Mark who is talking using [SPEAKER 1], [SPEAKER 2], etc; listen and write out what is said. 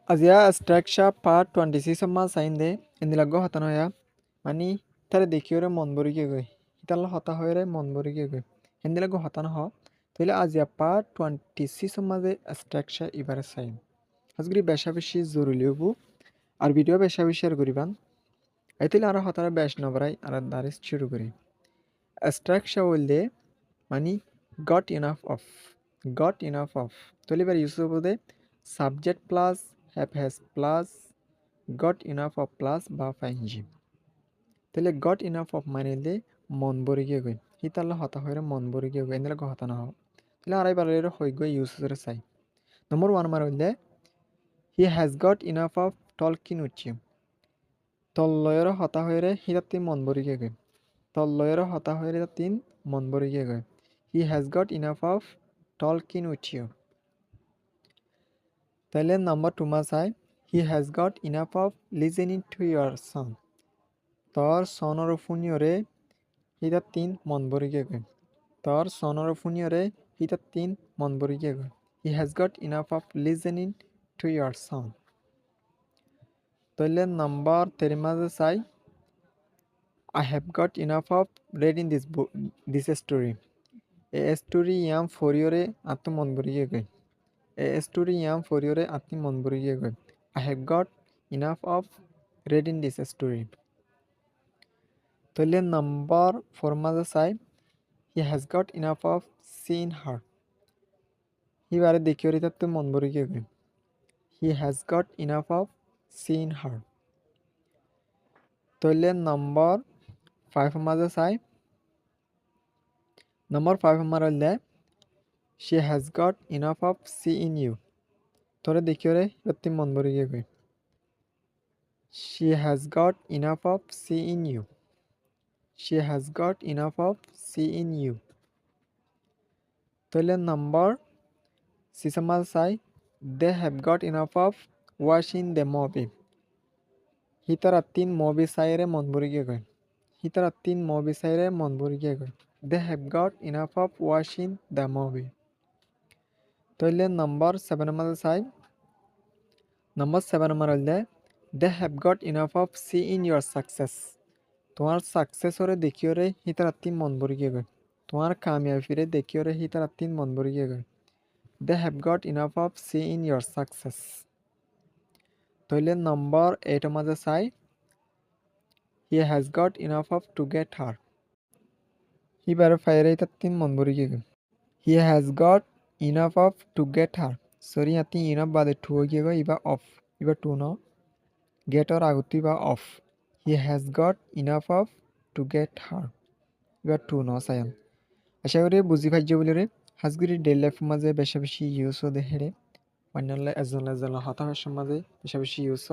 [SPEAKER 1] Azia structure part 26 ma sainde indilago hatano ya mani tare dekiore mon borige goi italla hata hoyre mon borige goi indilago hatano ho তাহলে আজিয়া part 26 মাঝে structure এবারে sign আজগরি বেশা বেশি জরুরি হবু আর video বেশা বেশি শেয়ার করিবান আইতলে আর হতারা বেশ নবরাই আর দারিস শুরু করি structure বললে মানে got enough of তাহলে এবার ইউজ হবো the subject plus have has plus got enough of plus বা ফাইনজি তাহলে গট ইনাফ অফ মানিলে মন ভরি গিয়ে গই হিতাল্লা হতা হয়ে মন ভরি গিয়ে গই এনে হতা না হোক তাহলে আড়াই বারের হয়ে গই ইউজ করে চাই নম্বর ওয়ান মার হইলে he has got enough of talking with you তল্লয়ের হতা হয়ে হিতার তিন মন ভরি গিয়ে গই তল্লয়ের হতা হয়ে তিন মন ভরি গিয়ে গই he has got enough of talking with you তাহলে নাম্বার টু মা চাই he has got enough of listening to your song তোর সনর ফুনিয়রে হিতার তিন মন ভরি গিয়ে গই তোর সনর ফুনিয়রে হিতার তিন মন ভরি গিয়ে গই he has got enough of listening to your song তাহলে নাম্বার থ্রি মাঝে চাই I have got enough of reading this story এ স্টোরি ইয়াম ফরিয়রে আত্ম মন ভরি গিয়ে গই এ স্টোরি ইয়াম ফরিয়রে আত্ম মন ভরি গিয়ে গই I have got enough of reading this story তাহলে নাম্বার ফোর মাঝে চাই he has got enough of seeing her হিবারে দেখিওরি তাতে মন ভরি গিয়ে গই he has got enough of seeing her তাহলে নাম্বার ফাইভ মাঝে চাই নাম্বার ফাইভ আমার হইলে she has got enough of seeing you তোরে দেখিওরে তাতে মন ভরি গিয়ে গই she has got enough of seeing you she has got enough of seeing you তাহলে নাম্বার সিক্স মাঝে চাই they have got enough of washing the মবি হিতারা তিন মবি সাইরে মন ভরি গিয়ে গই হিতারা তিন মবি সাইরে মন ভরি গিয়ে গই they have got enough of washing the মবি তাহলে নাম্বার সেভেন মাঝে চাই নাম্বার সেভেন আমার হইলে they have got enough of seeing your success তোমার সাকসেসরে দেখিওরে হিতারা তিন মন ভরি গিয়ে গই তোমার কামিয়াবিরে দেখিওরে হিতারা তিন মন ভরি গিয়ে গই they have got enough of seeing your success তাহলে নাম্বার এইট মাঝে চাই he has got enough of to get her হিবারে ফাইরে তার তিন মন ভরি গিয়ে he has got enough of to get her সরি ইয়াতি ইনাফ বাদে টু হয়ে গিয়ে ইবা অফ ইবা টু ন গেটর আগত ইবা of he has got enough of to get her Iba two ন চায়ান আশা করি বুঝি পাইছে বলে রে হাজগুড়ি ডেইলি লাইফ মাঝে বেশি বেশি ইউজ ও দেখে রে অন্যান্য এজন এজন হতাশার মাঝে বেশি বেশি ইউজ